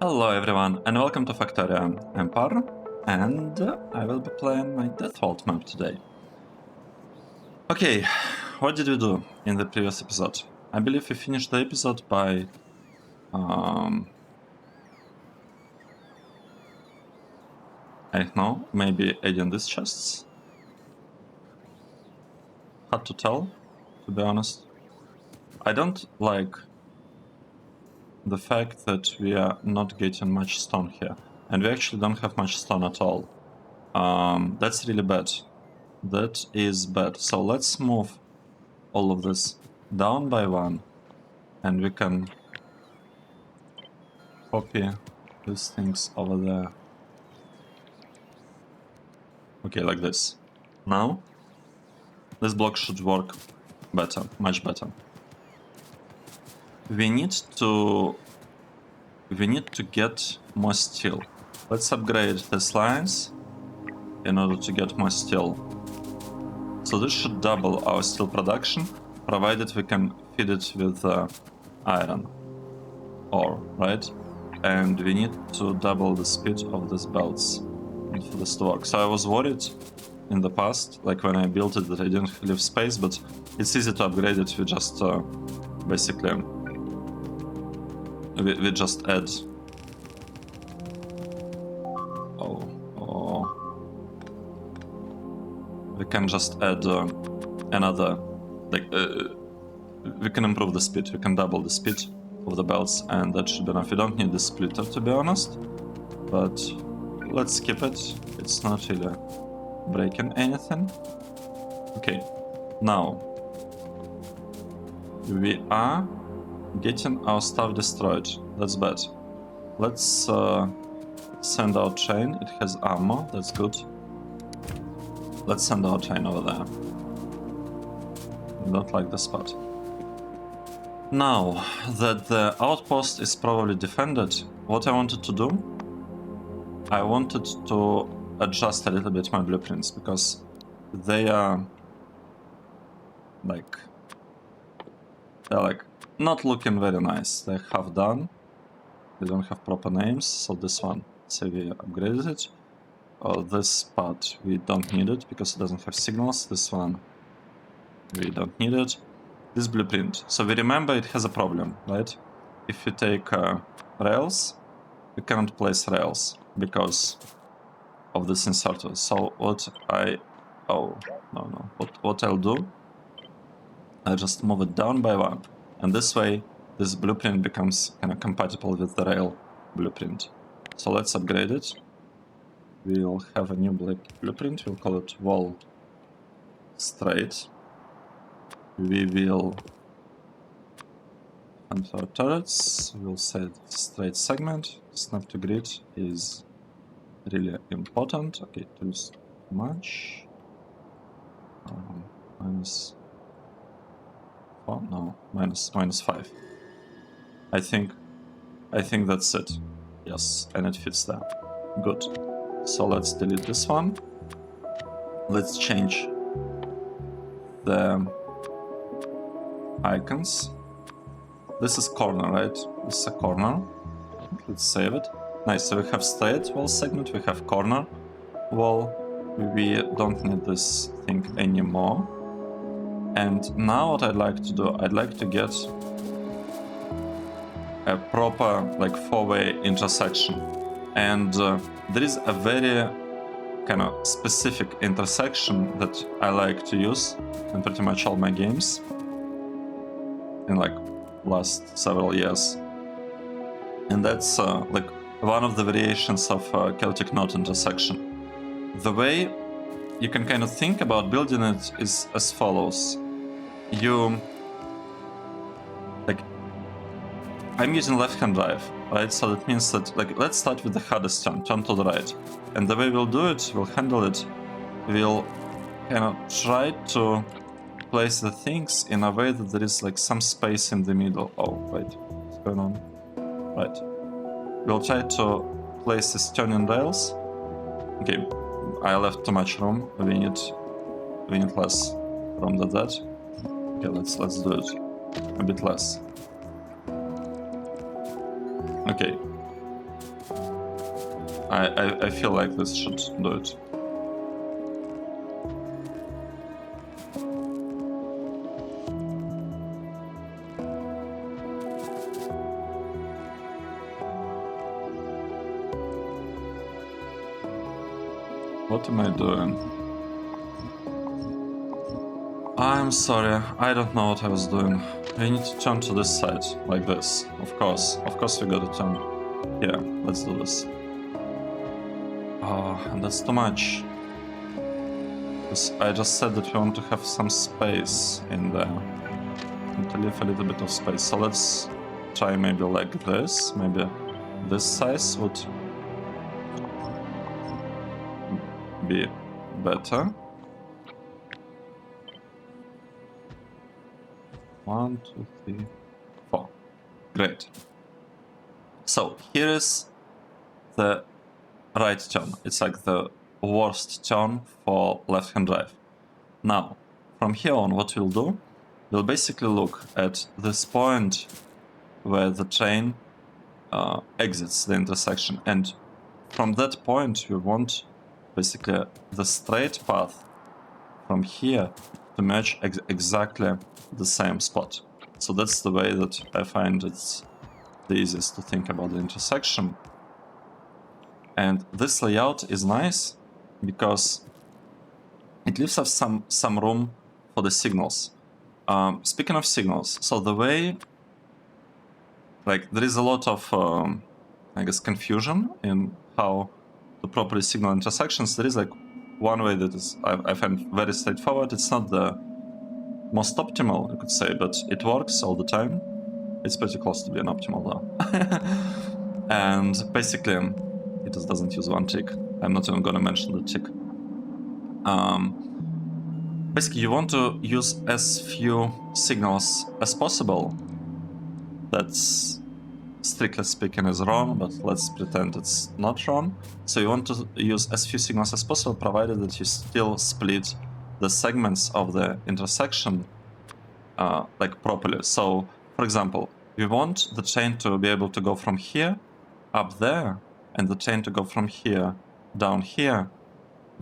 Hello everyone, and welcome to Factorio. I'm Par, and I will be playing my DeathWorld map today. Okay, what did we do in the previous episode? I believe we finished the episode by... I don't know, maybe adding these chests? Hard to tell, to be honest. I don't like the fact that we are not getting much stone here, and we actually don't have much stone at all. That's really bad. That is bad. So let's move all of this down by one, and we can copy these things over there. Okay, like this. Now, this block should work better, much better. We need to get more steel. Let's upgrade these lines in order to get more steel. So this should double our steel production, provided we can feed it with iron ore, right? And we need to double the speed of these belts for this to work. So I was worried in the past, like when I built it, that I didn't leave space, but it's easy to upgrade it. We just basically we just add. We can just add another, like, we can improve the speed, we can double the speed of the belts, and that should be enough. We don't need the splitter, to be honest, but let's skip it. It's not really breaking anything. Okay, now we are getting our stuff destroyed. That's bad. Let's send our train. It has armor, that's good. Let's send our train over there. I don't like the spot. Now that the outpost is probably defended, what I wanted to do, I wanted to adjust a little bit my blueprints, because they are like, not looking very nice. They're half done. They don't have proper names. So this one, say we upgraded it. This part we don't need it because it doesn't have signals. This one we don't need it. This blueprint. So we remember it has a problem, right? If you take rails, we cannot place rails because of this inserter. So what what I'll do, I'll just move it down by one, and this way this blueprint becomes kind of compatible with the rail blueprint. So let's upgrade it. We'll have a new blueprint. We'll call it wall straight. We will and our turrets. We'll set straight segment. Snap to grid is really important. Okay, too much. Minus 4? No, minus 5. I think that's it. Yes, and it fits there. Good. So let's delete this one. Let's change the icons. This is corner, right? This is a corner. Let's save it. Nice, so we have straight wall segment, we have corner wall. We don't need this thing anymore. And now what I'd like to do, I'd like to get a proper, like, four-way intersection. And there is a very kind of specific intersection that I like to use in pretty much all my games in like last several years. And that's like one of the variations of Celtic knot intersection. The way you can kind of think about building it is as follows. I'm using left-hand drive, right? So that means that, like, let's start with the hardest turn to the right. And the way we'll do it, we'll handle it, we'll kind of try to place the things in a way that there is, like, some space in the middle. Oh, wait, what's going on? Right. We'll try to place these turning rails. Okay, I left too much room. We need less room than that. Okay, let's do it a bit less. Okay, I feel like this should do it. What am I doing? I'm sorry, I don't know what I was doing. I need to turn to this side, like this. Of course we gotta turn. Yeah, let's do this. And that's too much. Because I just said that we want to have some space in there. And to leave a little bit of space. So let's try maybe like this. Maybe this size would be better. 1, 2, 3, 4. Great. So here is the right turn. It's like the worst turn for left-hand drive. Now, from here on, what we'll do, we'll basically look at this point where the train exits the intersection, and from that point we want basically the straight path from here to match exactly the same spot. So that's the way that I find it's the easiest to think about the intersection. And this layout is nice because it leaves us some room for the signals. Speaking of signals, so the way, like, there is a lot of, I guess, confusion in how to properly signal intersections. There is like one way that is, I find very straightforward. It's not the most optimal, you could say, but it works all the time. It's pretty close to being optimal though. And basically, it just doesn't use one tick. I'm not even gonna mention the tick. Basically, you want to use as few signals as possible. That's, strictly speaking, is wrong, but let's pretend it's not wrong. So you want to use as few signals as possible, provided that you still split the segments of the intersection like properly. So, for example, we want the train to be able to go from here up there, and the train to go from here down here,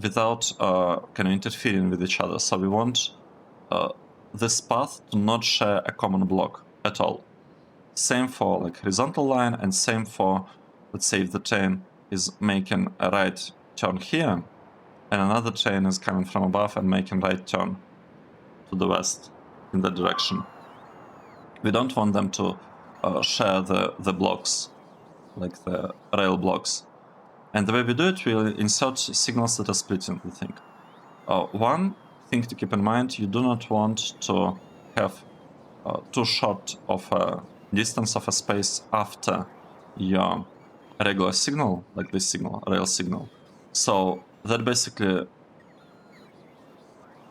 without kind of interfering with each other. So we want this path to not share a common block at all. Same for like horizontal line, and same for, let's say, if the train is making a right turn here, and another train is coming from above and making right turn to the west in that direction. We don't want them to share the blocks, like the rail blocks. And the way we do it, we'll insert signals that are splitting the thing. One thing to keep in mind, you do not want to have too short of a distance of a space after your regular signal, like this signal, rail signal. So that basically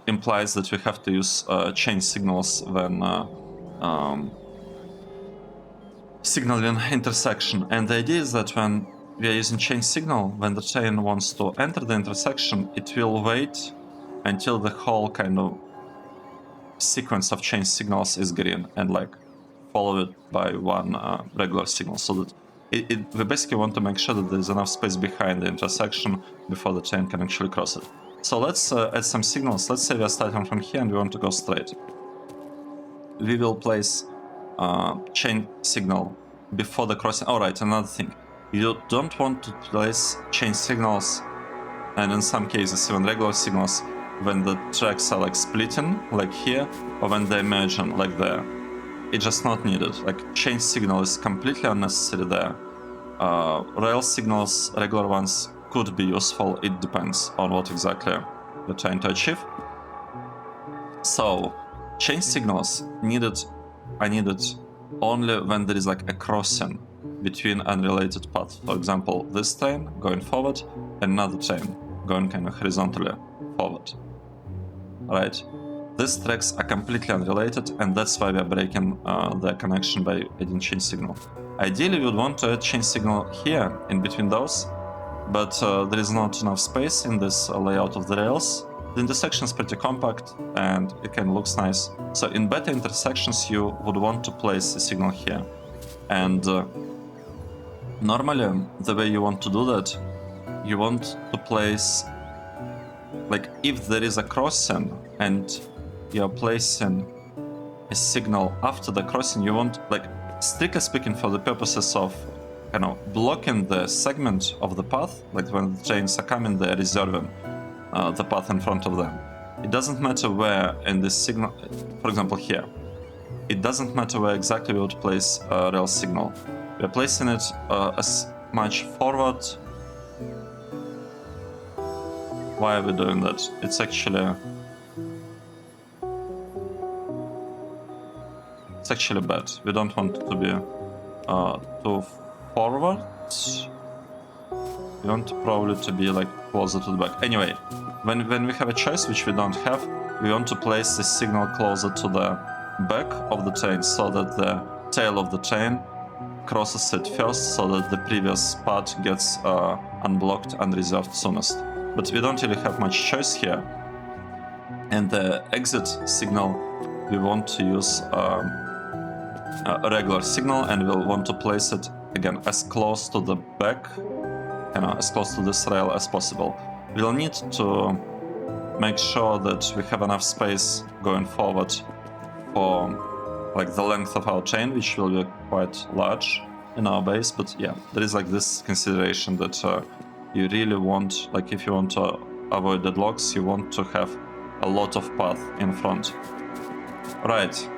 implies that we have to use chain signals when signaling intersection. And the idea is that when we are using chain signal, when the train wants to enter the intersection, it will wait until the whole kind of sequence of chain signals is green, and like follow it by one regular signal, so that we basically want to make sure that there's enough space behind the intersection before the train can actually cross it. So let's add some signals. Let's say we are starting from here and we want to go straight. We will place chain signal before the crossing. Alright, another thing. You don't want to place chain signals, and in some cases even regular signals, when the tracks are like splitting, like here, or when they merge like there. It's just not needed. Like, chain signal is completely unnecessary there. Rail signals, regular ones, could be useful. It depends on what exactly you're trying to achieve. So, chain signals are needed only when there is like a crossing between unrelated paths. For example, this train going forward and another train going kind of horizontally forward. Right? These tracks are completely unrelated, and that's why we are breaking the connection by adding chain signal. Ideally, we would want to add chain signal here in between those, but there is not enough space in this layout of the rails. The intersection is pretty compact and it kind of looks nice. So in better intersections, you would want to place a signal here. And normally, the way you want to do that you want to place, like, if there is a crossing and you're placing a signal after the crossing, you want, like, strictly speaking, for the purposes of kind of blocking the segment of the path, like when the trains are coming, they're reserving the path in front of them. It doesn't matter where in this signal, for example here, it doesn't matter where exactly we would place a rail signal. We're placing it as much forward. Why are we doing that? It's actually bad. We don't want it to be too forward. We want probably to be like closer to the back. Anyway, when we have a choice, which we don't have, we want to place the signal closer to the back of the train so that the tail of the train crosses it first, so that the previous part gets unblocked and reserved soonest. But we don't really have much choice here. And the exit signal, we want to use a regular signal, and we'll want to place it again as close to the back, as close to this rail as possible. We'll need to make sure that we have enough space going forward for like the length of our train, which will be quite large in our base. But yeah, there is like this consideration that you really want, like if you want to avoid deadlocks, you want to have a lot of path in front. Right,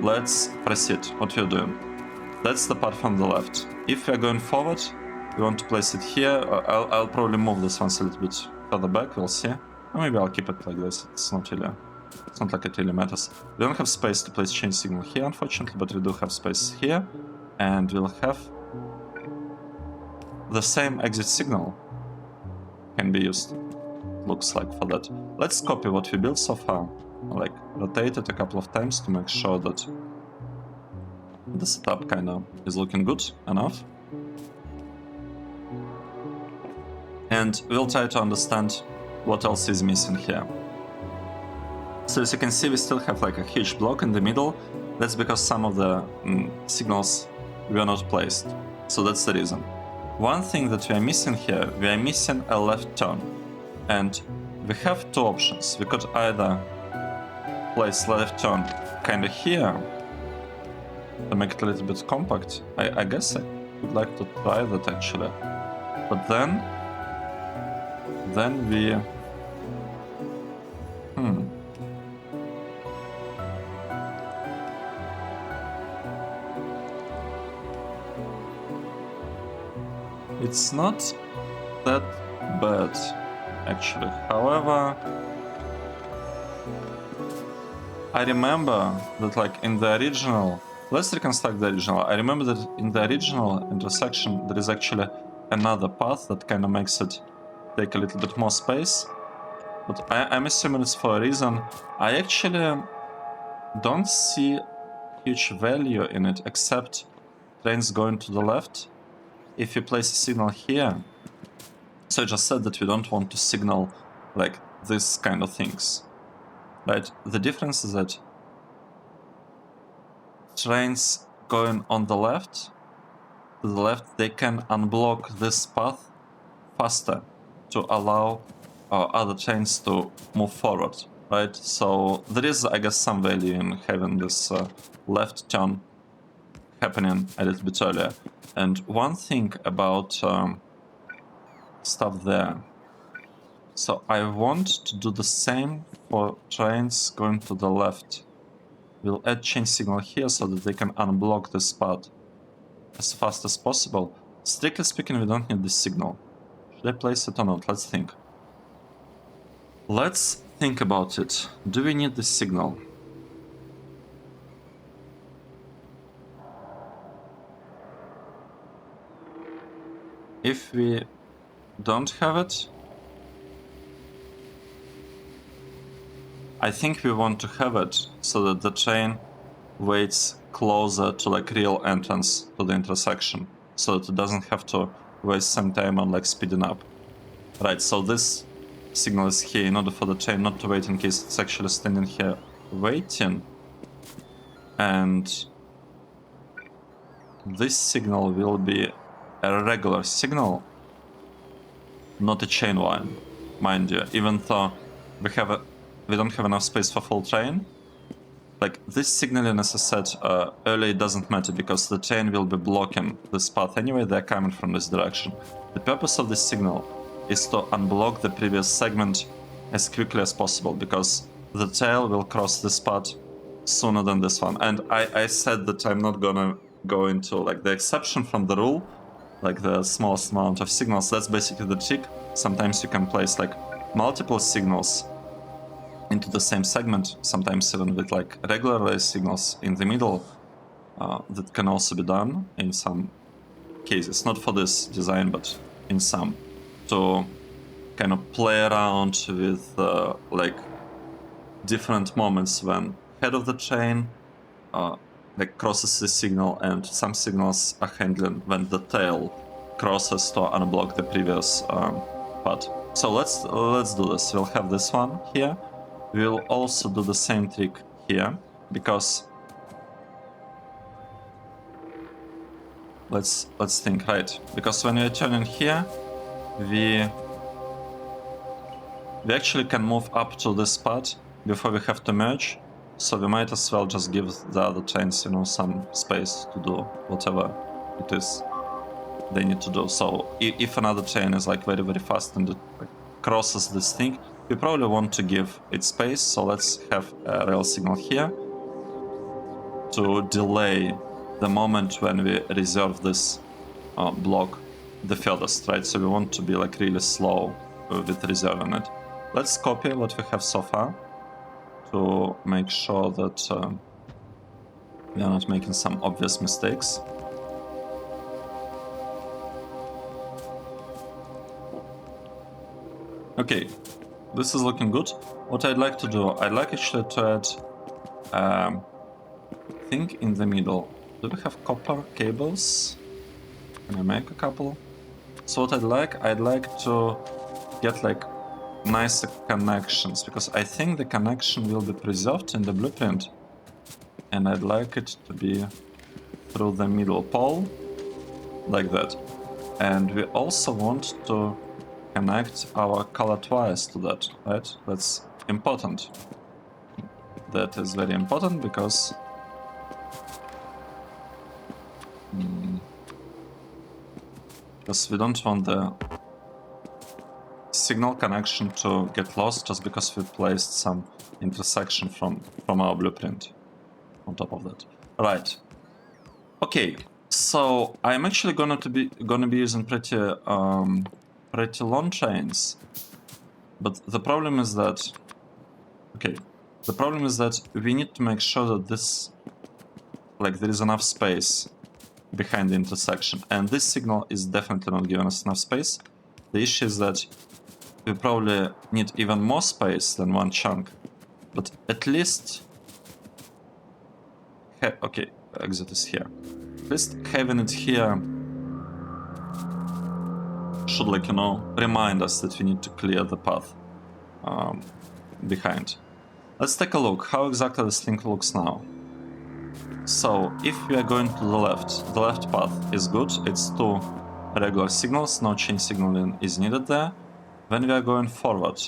let's proceed. What we're doing. That's the part from the left. If we're going forward, we want to place it here. I'll probably move this one a little bit further back, we'll see. Or maybe I'll keep it like this. It's not like it really matters. We don't have space to place change signal here, unfortunately, but we do have space here. And we'll have the same exit signal can be used, looks like, for that. Let's copy what we built so far. Like, rotate it a couple of times to make sure that the setup kind of is looking good enough. And we'll try to understand what else is missing here. So as you can see, we still have like a huge block in the middle. That's because some of the signals were not placed. So that's the reason. One thing that we are missing here, we are missing a left turn. And we have two options. We could either place left turn kind of here to make it a little bit compact. I guess I would like to try that actually. But then we... It's not that bad, actually. However, I remember that like in the original... Let's reconstruct the original. I remember that in the original intersection there is actually another path that kind of makes it take a little bit more space. But I'm assuming it's for a reason. I actually don't see huge value in it, except trains going to the left. If you place a signal here, so I just said that we don't want to signal like this kind of things, right? The difference is that trains going on the left, to the left, they can unblock this path faster to allow other trains to move forward, right? So there is, I guess, some value in having this left turn happening a little bit earlier. And one thing about stuff there. So I want to do the same for trains going to the left. We'll add change signal here so that they can unblock this part as fast as possible. Strictly speaking, we don't need this signal. Should I place it or not? Let's think. Let's think about it. Do we need this signal? If we don't have it, I think we want to have it so that the train waits closer to like real entrance to the intersection, so that it doesn't have to waste some time on like speeding up. Right, so this signal is here in order for the train not to wait in case it's actually standing here waiting. And this signal will be a regular signal not a chain line, mind you. Even though we don't have enough space for full train. Like, this signaling, as I said earlier, it doesn't matter, because the train will be blocking this path anyway, they're coming from this direction. The purpose of this signal is to unblock the previous segment as quickly as possible, because the tail will cross this path sooner than this one. And I said that I'm not gonna go into, like, the exception from the rule, like the smallest amount of signals. That's basically the trick. Sometimes you can place, like, multiple signals into the same segment, sometimes even with like regular signals in the middle. That can also be done in some cases, not for this design, but in some, to kind of play around with like different moments when head of the chain like crosses the signal, and some signals are handling when the tail crosses to unblock the previous path. So let's do this. We'll have this one here. We'll also do the same trick here, because let's think, right? Because when we're turning here, we actually can move up to this spot before we have to merge. So we might as well just give the other trains, you know, some space to do whatever it is they need to do. So if another train is like very fast and it like crosses this thing, we probably want to give it space. So let's have a rail signal here to delay the moment when we reserve this block the furthest, right? So we want to be like really slow with reserving it. Let's copy what we have so far to make sure that we are not making some obvious mistakes. Okay, this is looking good. What I'd like to do, I'd like actually to add thing in the middle. Do we have copper cables? Can I make a couple? So what I'd like to get like nicer connections, because I think the connection will be preserved in the blueprint, and I'd like it to be through the middle pole, like that. And we also want to connect our colored wires to that, right? That's important. That is very important, because we don't want the signal connection to get lost just because we placed some intersection from our blueprint on top of that. Right. Okay. So I'm actually gonna be using pretty long chains, but the problem is that we need to make sure that this, like, there is enough space behind the intersection, and this signal is definitely not giving us enough space. The issue is that we probably need even more space than one chunk, but at least okay, exit is here. At least having it here should, like, you know, remind us that we need to clear the path behind. Let's take a look how exactly this thing looks now. So if we are going to the left path is good. It's two regular signals, no chain signaling is needed there. When we are going forward,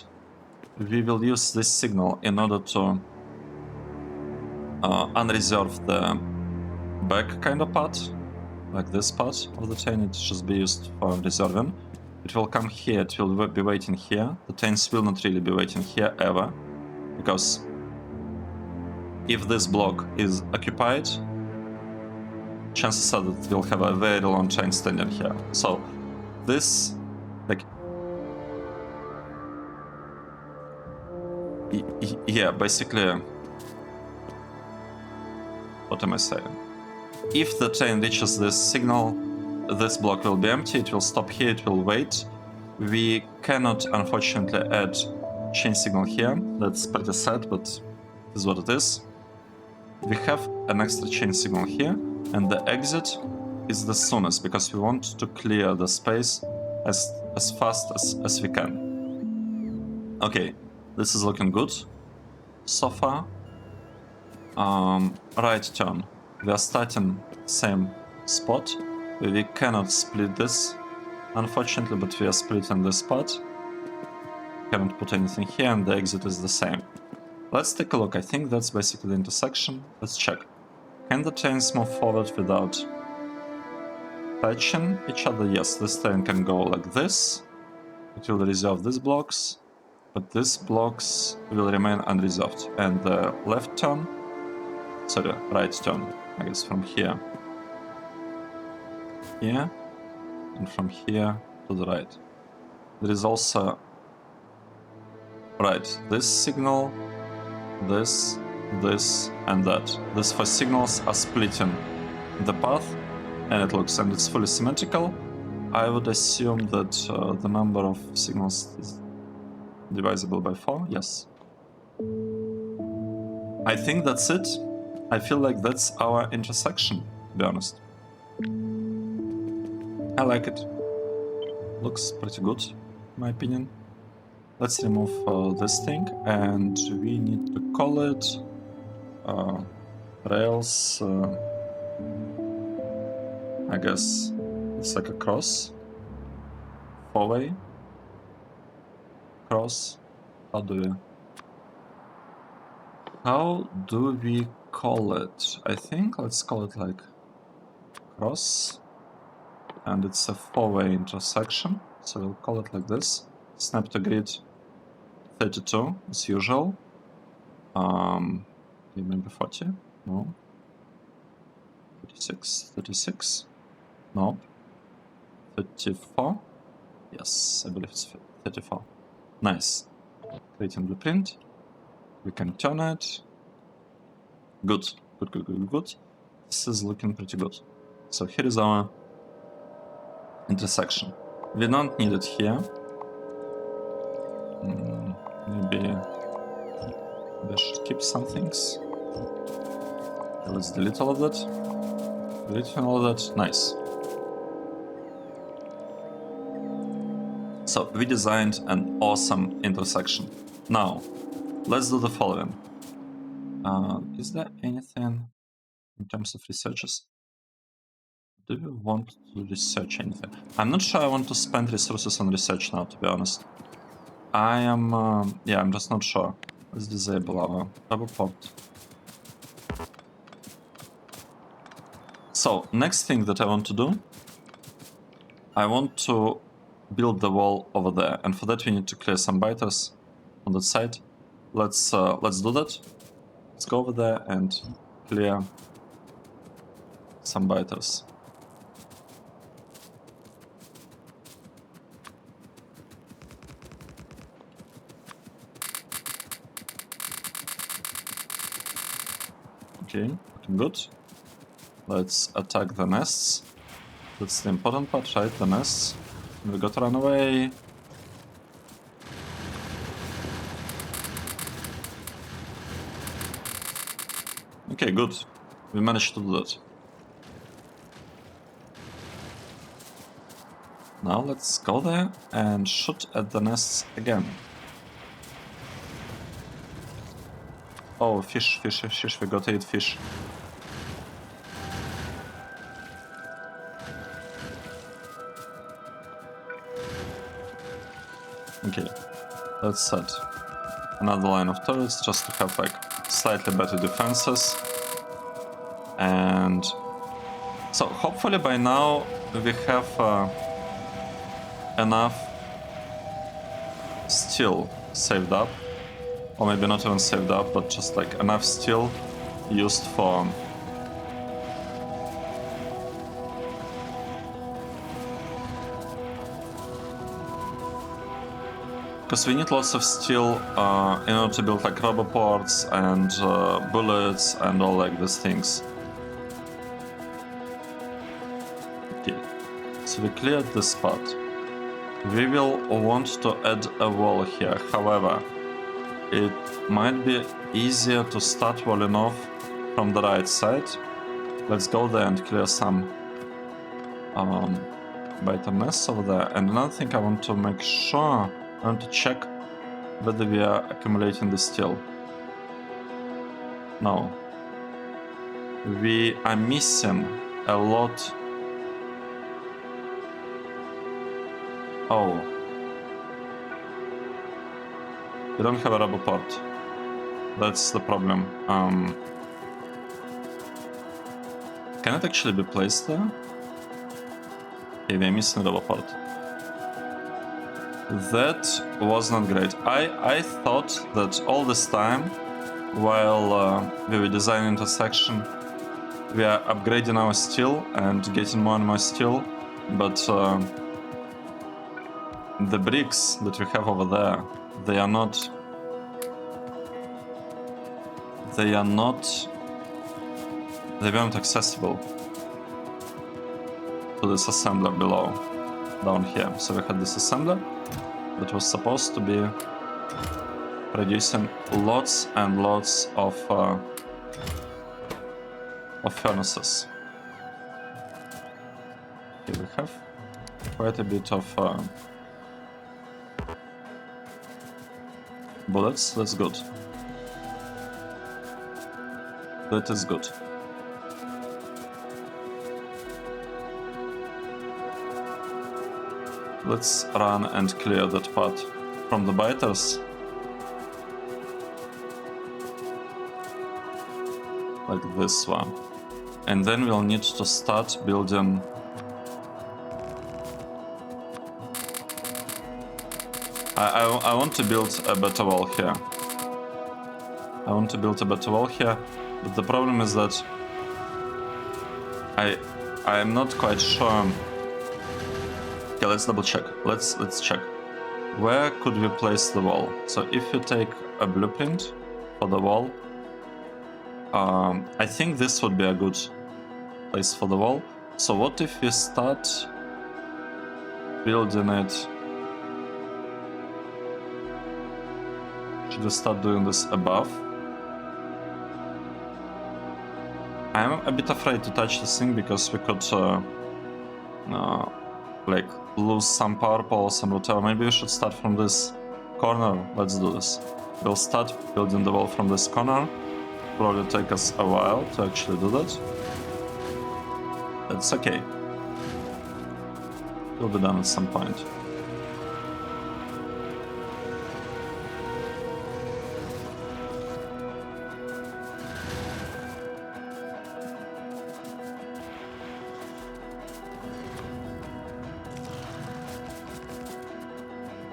we will use this signal in order to unreserve the back kind of part, like this part of the train. It should be used for reserving. It will come here, it will be waiting here. The trains will not really be waiting here ever, because if this block is occupied, chances are that we'll have a very long train standing here. So this, like, yeah, basically, what am I saying? If the train reaches this signal, this block will be empty, it will stop here, it will wait. We cannot, unfortunately, add chain signal here. That's pretty sad, but this is what it is. We have an extra chain signal here, and the exit is the soonest, because we want to clear the space as fast as we can. Okay, this is looking good so far. Right turn. We are starting same spot. We cannot split this unfortunately, but we are split in this spot. Cannot put anything here, and the exit is the same. Let's take a look. I think that's basically the intersection. Let's check. Can the trains move forward without touching each other? Yes, this train can go like this. It will reserve these blocks, but these blocks will remain unreserved. And the left turn, sorry, right turn, I guess from here, here, and from here to the right. There is also, right, this signal, this, and that. These 4 signals are splitting the path, and it's fully symmetrical. I would assume that the number of signals is divisible by 4, yes. I think that's it. I feel like that's our intersection, to be honest. I like it. Looks pretty good, in my opinion. Let's remove this thing, and we need to call it rails, I guess it's like a cross, 4-way cross. How do we call it? I think let's call it like cross, and it's a 4-way intersection, so we'll call it like this. Snap to grid 32 as usual. Maybe 40? No. 36? No. 34? Yes, I believe it's 34. Nice. Creating blueprint. We can turn it. Good. Good. This is looking pretty good. So here is our intersection. We don't need it here. Maybe I should keep some things. Okay, let's delete all of that. Deleting all of that. Nice. So we designed an awesome intersection. Now, let's do the following. Is there anything in terms of researches? Do we want to research anything? I'm not sure I want to spend resources on research now, to be honest. I am, yeah, I'm just not sure. Let's disable our double port. So, next thing that I want to do, I want to build the wall over there, and for that we need to clear some biters on that side. Let's do that. Let's go over there and clear some biters. Okay, looking good. Let's attack the nests. That's the important part, right? The nests. We got to run away. Okay, good. We managed to do that. Now let's go there and shoot at the nests again. Oh, fish. We got 8 fish. Okay, let's set another line of turrets just to have like slightly better defenses. And so hopefully by now we have enough steel saved up, or maybe not even saved up, but just like enough steel used for because we need lots of steel in order to build like rubber ports and bullets and all like these things. Okay, so we cleared this spot. We will want to add a wall here. However, it might be easier to start walling off from the right side. Let's go there and clear some biter nests over there. And another thing I want to make sure, I want to check whether we are accumulating the steel. No. We are missing a lot Oh. We don't have a rubber port. That's the problem. Can it actually be placed there? Okay, we're missing rubber port. That was not great. I thought that all this time, while we were designing intersection, we are upgrading our steel and getting more and more steel, but the bricks that we have over there, they weren't accessible to this assembler below, down here. So we had this assembler that was supposed to be producing lots and lots of furnaces. Here we have quite a bit of bullets. That's good. That is good. Let's run and clear that part from the biters. Like this one. And then we'll need to start building I want to build a better wall here. But the problem is that I am not quite sure. Okay, let's double check. Let's check. Where could we place the wall? So if you take a blueprint for the wall, I think this would be a good place for the wall. So what if we start building it? Should we start doing this above? I'm a bit afraid to touch this thing because we could like lose some power poles and whatever. Maybe we should start from this corner. Let's do this. We'll start building the wall from this corner. Probably take us a while to actually do that. That's okay. It'll be done at some point.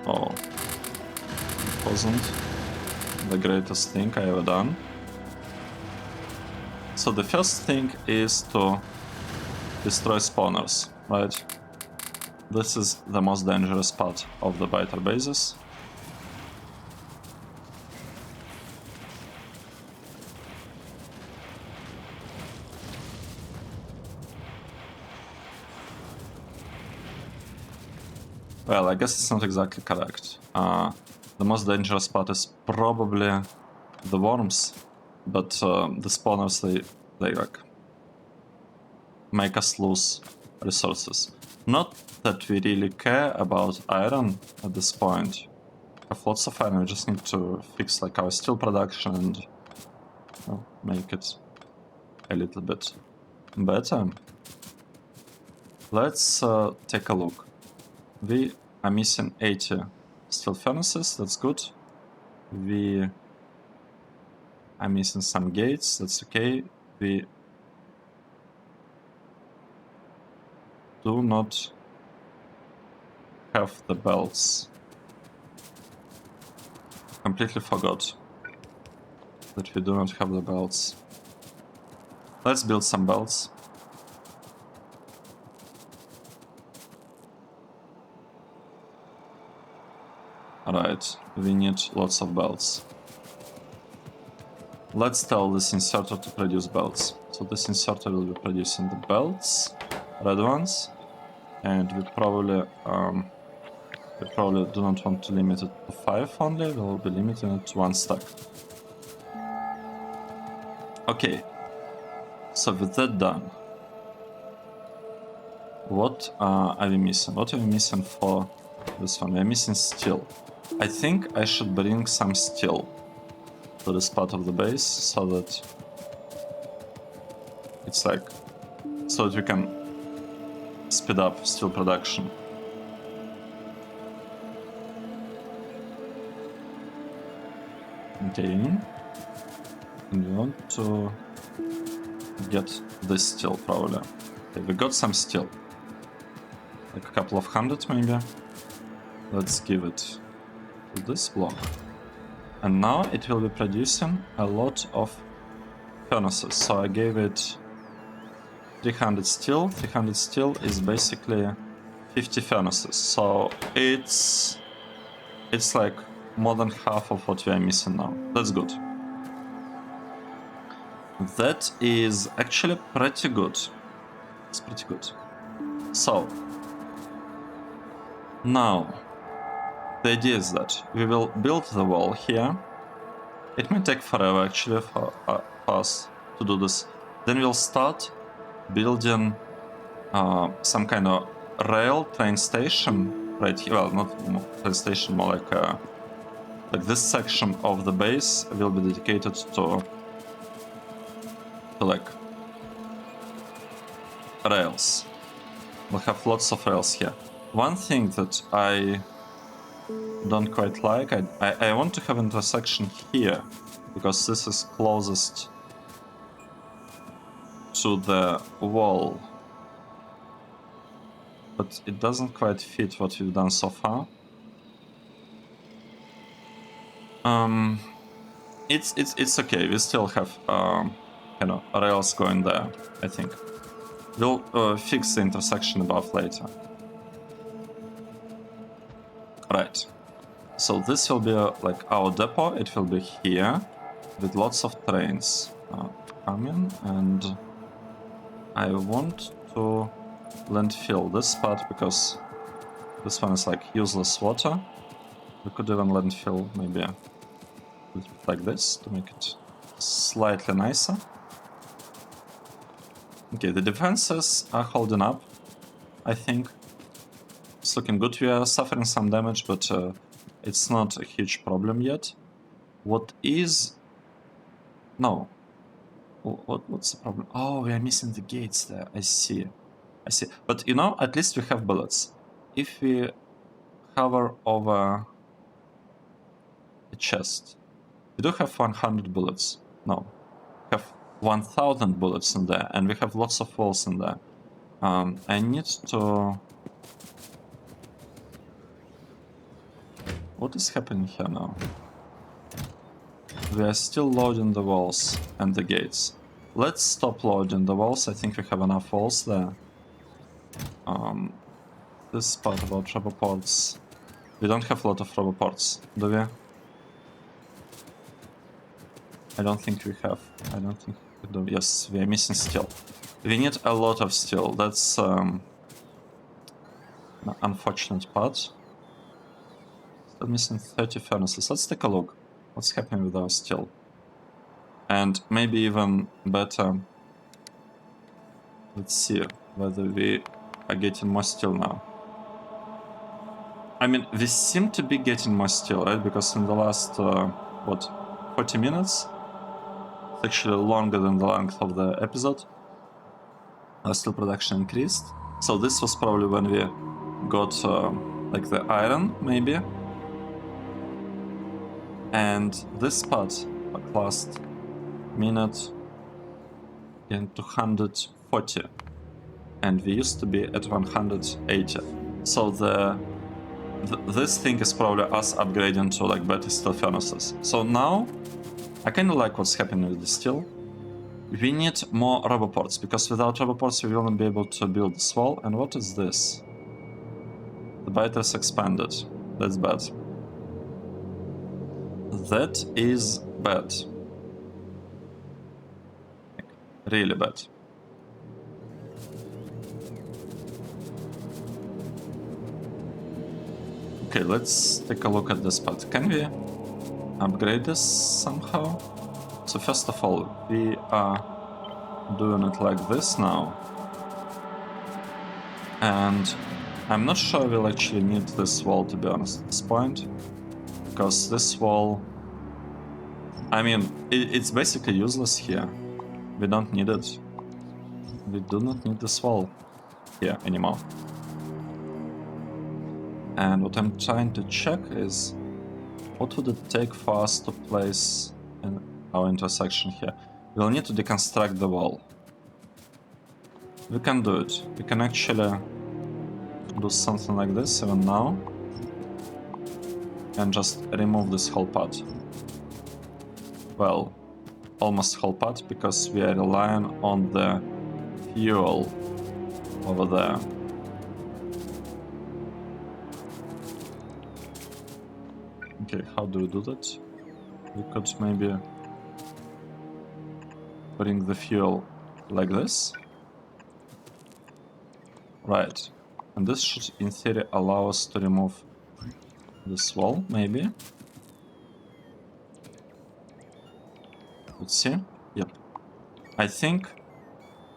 Oh, it wasn't the greatest thing I ever done. So the first thing is to destroy spawners, right? This is the most dangerous part of the biter bases. Well, I guess it's not exactly correct. The most dangerous part is probably the worms, but the spawners, they like make us lose resources. Not that we really care about iron at this point. We have lots of iron, we just need to fix like our steel production and make it a little bit better. Let's take a look. We are missing 80 steel furnaces, that's good. We are missing some gates, that's okay. We do not have the belts. Completely forgot that we do not have the belts. Let's build some belts. Alright, we need lots of belts. Let's tell this inserter to produce belts. So this inserter will be producing the belts, red ones, and we probably do not want to limit it to 5 only, we'll be limiting it to 1 stack. Okay, so with that done, what are we missing? What are we missing for this one? We're missing steel. I think I should bring some steel to this part of the base so that it's like, so that we can speed up steel production. again. And we want to get this steel, probably. Okay, we got some steel. Like a couple of hundred, maybe. Let's give it to this block. And now it will be producing a lot of furnaces. So I gave it 300 steel. 300 steel is basically 50 furnaces. So it's like more than half of what we are missing now. That's good. That is actually pretty good. It's pretty good. So now the idea is that we will build the wall here. It may take forever actually for us to do this. Then we'll start building some kind of rail train station right here. Well, not train station, more like this section of the base will be dedicated to like rails. We'll have lots of rails here. One thing that I don't quite like, I want to have intersection here, because this is closest to the wall. But it doesn't quite fit what we've done so far. It's okay. We still have rails going there, I think. We'll fix the intersection above later. Right. So this will be like our depot. It will be here with lots of trains coming, and I want to landfill this part because this one is like useless water. We could even landfill maybe a little bit like this to make it slightly nicer. Okay, the defenses are holding up, I think. It's looking good. We are suffering some damage, but it's not a huge problem yet. What is... No. What's the problem? Oh, we are missing the gates there. I see. But, you know, at least we have bullets. If we hover over a chest, we do have 100 bullets. No. We have 1000 bullets in there, and we have lots of walls in there. I need to... What is happening here now? We are still loading the walls and the gates. Let's stop loading the walls. I think we have enough walls there. This part about roboports. We don't have a lot of roboports, do we? I don't think we have. I don't think we do. Yes, we are missing steel. We need a lot of steel. That's an unfortunate part. Still missing 30 furnaces. Let's take a look. What's happening with our steel? And maybe even better, let's see whether we are getting more steel now. I mean, we seem to be getting more steel, right? Because in the last, 40 minutes? It's actually longer than the length of the episode. Our steel production increased. So this was probably when we got, like the iron, maybe. And this part, like last minute, in 240. And we used to be at 180. So this thing is probably us upgrading to like better steel furnaces. So now, I kind of like what's happening with the steel. We need more roboports, because without roboports we won't be able to build this wall. And what is this? The biters expanded. That's bad. That is bad. Really bad. Okay, let's take a look at this part. Can we upgrade this somehow? So first of all, we are doing it like this now. And I'm not sure we'll actually need this wall, to be honest, at this point. Because this wall... I mean, it's basically useless here. We don't need it. We do not need this wall here anymore. And what I'm trying to check is What would it take for us to place in our intersection here? We'll need to deconstruct the wall. We can do it. We can actually do something like this even now. And just remove this whole part. Well, almost whole part, because we are relying on the fuel over there. Okay, how do we do that? We could maybe bring the fuel like this. Right. And this should, in theory, allow us to remove this wall, maybe. Let's see. Yep. I think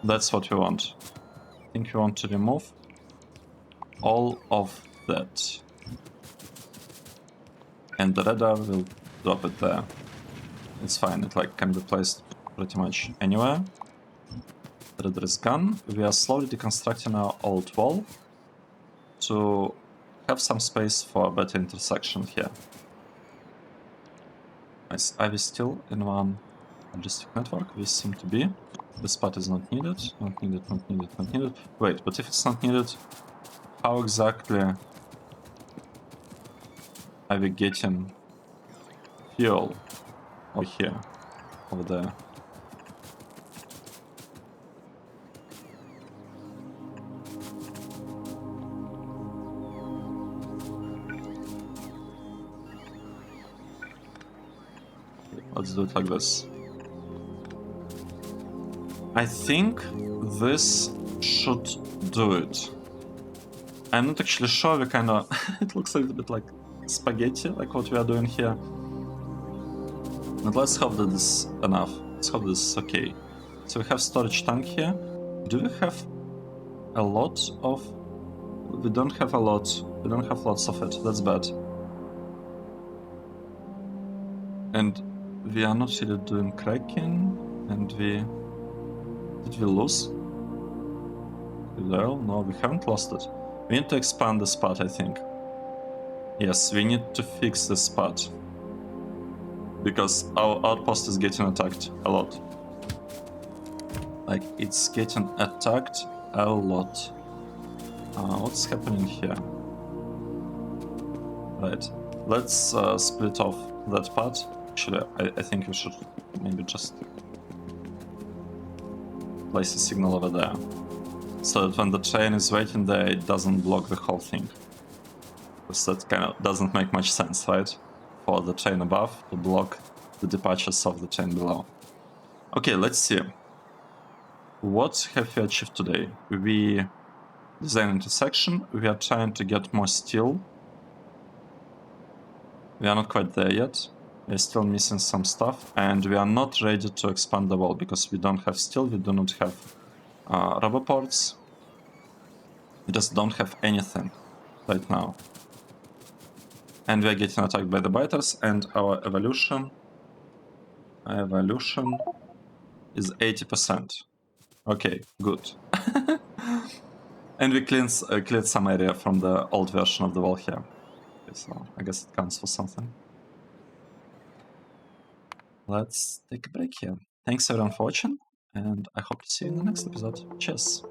that's what we want. I think we want to remove all of that. And the radar will drop it there. It's fine, it like can be placed pretty much anywhere. The radar is gone. We are slowly deconstructing our old wall to have some space for a better intersection here. Nice. Are we still in one logistic network? We seem to be. This part is not needed, not needed, not needed, not needed. Wait, but if it's not needed, how exactly are we getting fuel over here, over there? Let's do it like this. I think this should do it. I'm not actually sure, we kinda... it looks a little bit like spaghetti, like what we are doing here. But let's hope that this is enough. Let's hope this is okay. So we have storage tank here. Do we have a lot of... We don't have a lot. We don't have lots of it. That's bad. And we are not really doing cracking. And we... Did we lose? No, we haven't lost it. We need to expand this part, I think. Yes, we need to fix this part. Because our outpost is getting attacked a lot. Like, it's getting attacked a lot. What's happening here? Right. Let's split off that part. Actually, I think we should maybe just place a signal over there. So that when the train is waiting there, it doesn't block the whole thing. Because that kind of doesn't make much sense, right? For the train above to block the departures of the train below. Okay, let's see. What have we achieved today? We design intersection. We are trying to get more steel. We are not quite there yet. We're still missing some stuff. And we are not ready to expand the wall because we don't have steel. We do not have rubber ports. We just don't have anything right now. And we are getting attacked by the biters, and our evolution is 80%. Okay, good. And we cleared some area from the old version of the wall here. Okay, so I guess it counts for something. Let's take a break here. Thanks everyone for watching, and I hope to see you in the next episode. Cheers!